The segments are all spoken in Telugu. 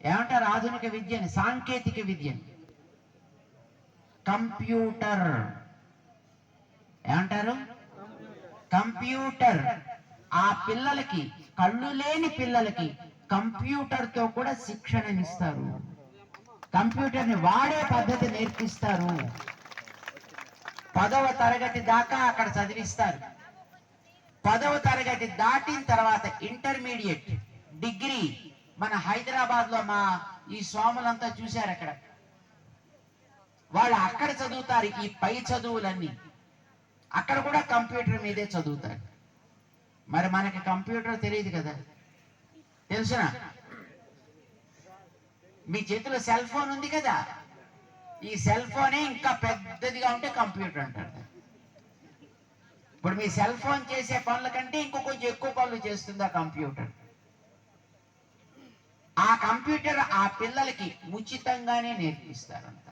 ఏమంటారు ఆధునిక విద్యని, సాంకేతిక విద్యని? కంప్యూటర్. ఏమంటారు? కంప్యూటర్. ఆ పిల్లలకి, కళ్ళు లేని పిల్లలకి కంప్యూటర్తో కూడా శిక్షణనిస్తారు. కంప్యూటర్ని వాడే పద్ధతి నేర్పిస్తారు. 10వ తరగతి దాకా అక్కడ చదివిస్తారు. 10వ తరగతి దాటిన తర్వాత ఇంటర్మీడియట్, డిగ్రీ. మన హైదరాబాద్ లో మా ఈ స్వాములంతా చూశారు, అక్కడ వాళ్ళు అక్కడ చదువుతారు. ఈ పై చదువులన్నీ అక్కడ కూడా కంప్యూటర్ మీదే చదువుతారు. మరి మనకి కంప్యూటర్ తెలియదు కదా, తెలుసునా? మీ చేతిలో సెల్ ఫోన్ ఉంది కదా, ఈ సెల్ ఫోనే ఇంకా పెద్దదిగా ఉంటే కంప్యూటర్ అంటారు. ఇప్పుడు మీ సెల్ ఫోన్ చేసే పనుల కంటే ఇంకో కొంచెం ఎక్కువ పనులు చేస్తుంది ఆ కంప్యూటర్. ఆ కంప్యూటర్ ఆ పిల్లలకి ఉచితంగానే నేర్పిస్తారంట.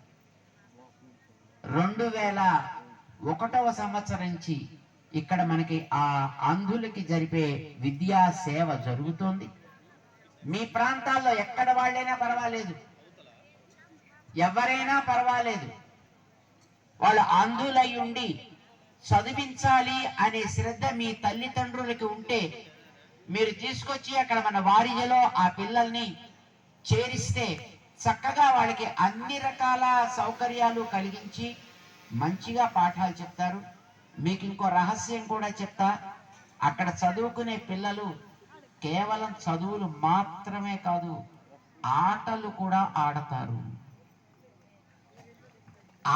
2001వ సంవత్సరం నుంచి ఇక్కడ మనకి ఆ అంధులకి జరిపే విద్యా సేవ జరుగుతోంది. మీ ప్రాంతాల్లో ఎక్కడ వాళ్ళైనా పర్వాలేదు, ఎవరైనా పర్వాలేదు, వాళ్ళు అంధులై ఉండి చదివించాలి అనే శ్రద్ధ మీ తల్లిదండ్రులకి ఉంటే మీరు తీసుకొచ్చి అక్కడ మన వారిజలో ఆ పిల్లల్ని చేరిస్తే చక్కగా వాళ్ళకి అన్ని రకాల సౌకర్యాలు కలిగించి మంచిగా పాఠాలు చెప్తారు. మీకు ఇంకో రహస్యం కూడా చెప్తా, అక్కడ చదువుకునే పిల్లలు కేవలం చదువులు మాత్రమే కాదు, ఆటలు కూడా ఆడతారు.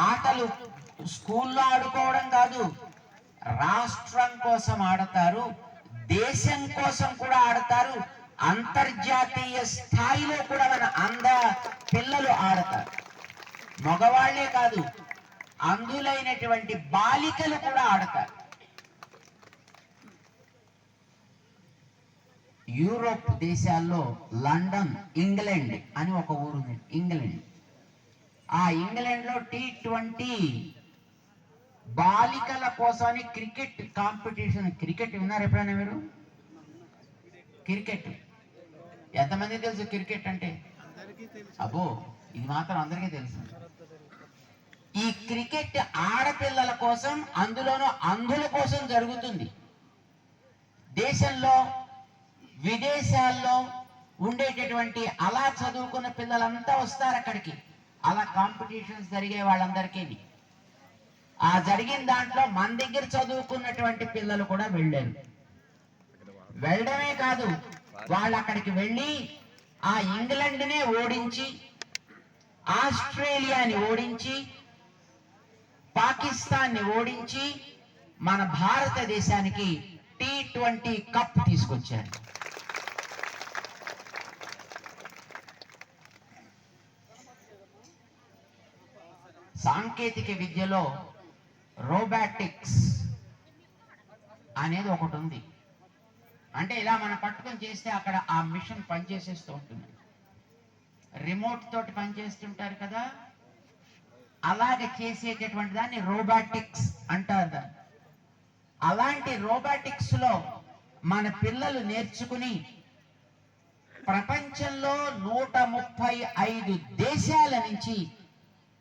ఆటలు స్కూల్లో ఆడుకోవడం కాదు, రాష్ట్రం కోసం ఆడతారు, దేశం కోసం కూడా ఆడతారు, అంతర్జాతీయ స్థాయిలో కూడా మన పిల్లలు ఆడతారు. మగవాళ్లే కాదు, అంధులైనటువంటి బాలికలు కూడా ఆడతారు. యూరోప్ దేశాల్లో లండన్, ఇంగ్లాండ్ అని ఒక ఊరుంది, ఇంగ్లాండ్. ఆ ఇంగ్లాండ్ లో T20 బాలికల కోసమని క్రికెట్ కాంపిటీషన్. క్రికెట్ విన్నారు ఎప్పుడైనా మీరు? క్రికెట్ ఎంతమంది తెలుసు? క్రికెట్ అంటే అబ్బో, ఇది మాత్రం అందరికీ తెలుసు. ఈ క్రికెట్ ఆడపిల్లల కోసం, అందులోనూ అంధుల కోసం జరుగుతుంది. దేశంలో విదేశాల్లో ఉండేటటువంటి అలా చదువుకున్న పిల్లలంతా వస్తారు అక్కడికి. అలా కాంపిటీషన్స్ జరిగే వాళ్ళందరికీ ఆ జరిగిన దాంట్లో మన దగ్గర చదువుకున్నటువంటి పిల్లలు కూడా వెళ్ళారు. వెళ్ళడమే కాదు, వాళ్ళు అక్కడికి వెళ్ళి ఆ ఇంగ్లాండ్నే ఓడించి, ఆస్ట్రేలియాని ఓడించి, పాకిస్తాన్ని ఓడించి మన భారతదేశానికి T20 కప్ తీసుకొచ్చారు. సాంకేతిక విద్యలో రోబాటిక్స్ అనేది ఒకటి ఉంది. అంటే ఇలా మనం పట్టుకొని చేస్తే అక్కడ ఆ మిషన్ పనిచేసేస్తూ ఉంటుంది. రిమోట్ తోటి పనిచేస్తుంటారు కదా, అలాగే చేసేటటువంటి దాన్ని రోబాటిక్స్ అంటారు. అలాంటి రోబాటిక్స్ లో మన పిల్లలు నేర్చుకుని ప్రపంచంలో 135 దేశాల నుంచి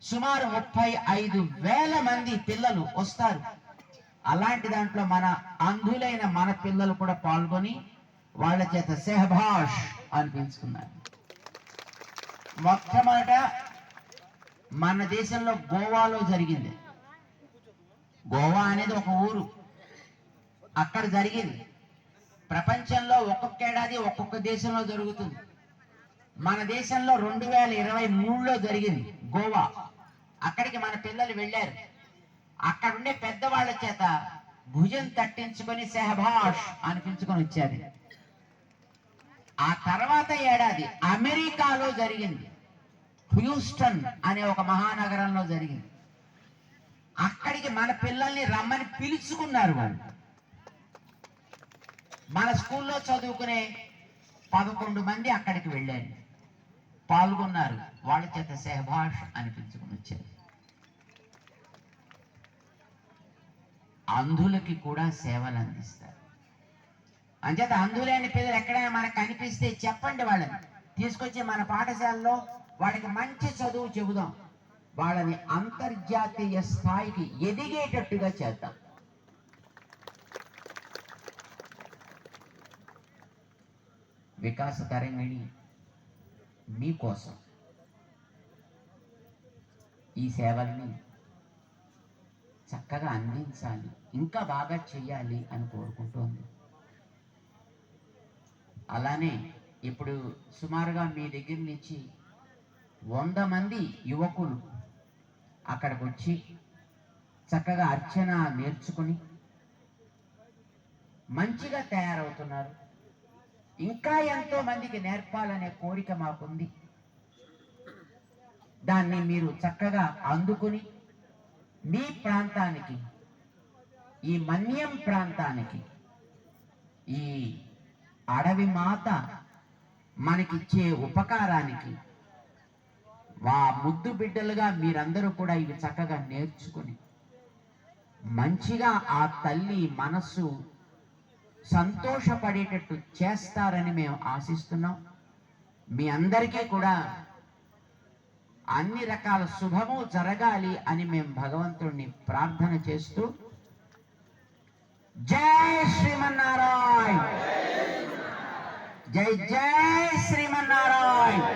సుమారు 35,000 మంది పిల్లలు వస్తారు. అలాంటి దాంట్లో మన అంధులైన మన పిల్లలు కూడా పాల్గొని వాళ్ళ చేత సెహబాష్ అనిపించుకున్నారు. మొట్టమొదట మన దేశంలో గోవాలో జరిగింది. గోవా అనేది ఒక ఊరు, అక్కడ జరిగింది. ప్రపంచంలో ఒక్కొక్క ఏడాది ఒక్కొక్క దేశంలో జరుగుతుంది. మన దేశంలో 2023లో జరిగింది గోవా. అక్కడికి మన పిల్లలు వెళ్ళారు. అక్కడ ఉండే పెద్దవాళ్ల చేత భుజం తట్టించుకొని సెహబాష్ అనిపించుకొని వచ్చారు. ఆ తర్వాత ఏడాది అమెరికాలో జరిగింది, హ్యూస్టన్ అనే ఒక మహానగరంలో జరిగింది. అక్కడికి మన పిల్లల్ని రమ్మని పిలుచుకున్నారు వాళ్ళు. మన స్కూల్లో చదువుకునే 11 మంది అక్కడికి వెళ్ళారు, పాల్గొన్నారు. వాళ్ళ చేత సెహబాష్ అనిపించుకుని వచ్చారు. అంధులకి కూడా సేవలు అందిస్తారు. అంచేత అంధులైన పిల్లలు ఎక్కడైనా మనకు కనిపిస్తే చెప్పండి, వాళ్ళని తీసుకొచ్చి మన పాఠశాలలో వాళ్ళకి మంచి చదువు చెబుదాం, వాళ్ళని అంతర్జాతీయ స్థాయికి ఎదిగేటట్టుగా చేద్దాం. వికాస తరంగిణి మీకోసం ఈ సేవల్ని చక్కగా అందించాలి, ఇంకా బాగా చెయ్యాలి అని కోరుకుంటోంది. అలానే ఇప్పుడు సుమారుగా మీ దగ్గర నుంచి 100 మంది యువకులు అక్కడికి వచ్చి చక్కగా అర్చన నేర్చుకుని మంచిగా తయారవుతున్నారు. ఇంకా ఎంతో మందికి నేర్పాలనే కోరిక మాకుంది. దాన్ని మీరు చక్కగా అందుకుని మీ ప్రాంతానికి, ఈ మన్యం ప్రాంతానికి, ఈ అడవి మాత మనకిచ్చే ఉపకారానికి ముద్దు బిడ్డలుగా మీరందరూ కూడా ఇవి చక్కగా నేర్చుకుని మంచిగా ఆ తల్లి మనస్సు సంతోషపడేటట్టు చేస్తారని మేము ఆశిస్తున్నాం. మీ అందరికీ కూడా అన్ని రకాల శుభము జరగాలి అని మేము భగవంతుడిని ప్రార్థన చేస్తూ జై శ్రీమన్నారాయణ, జై జై శ్రీమన్నారాయణ.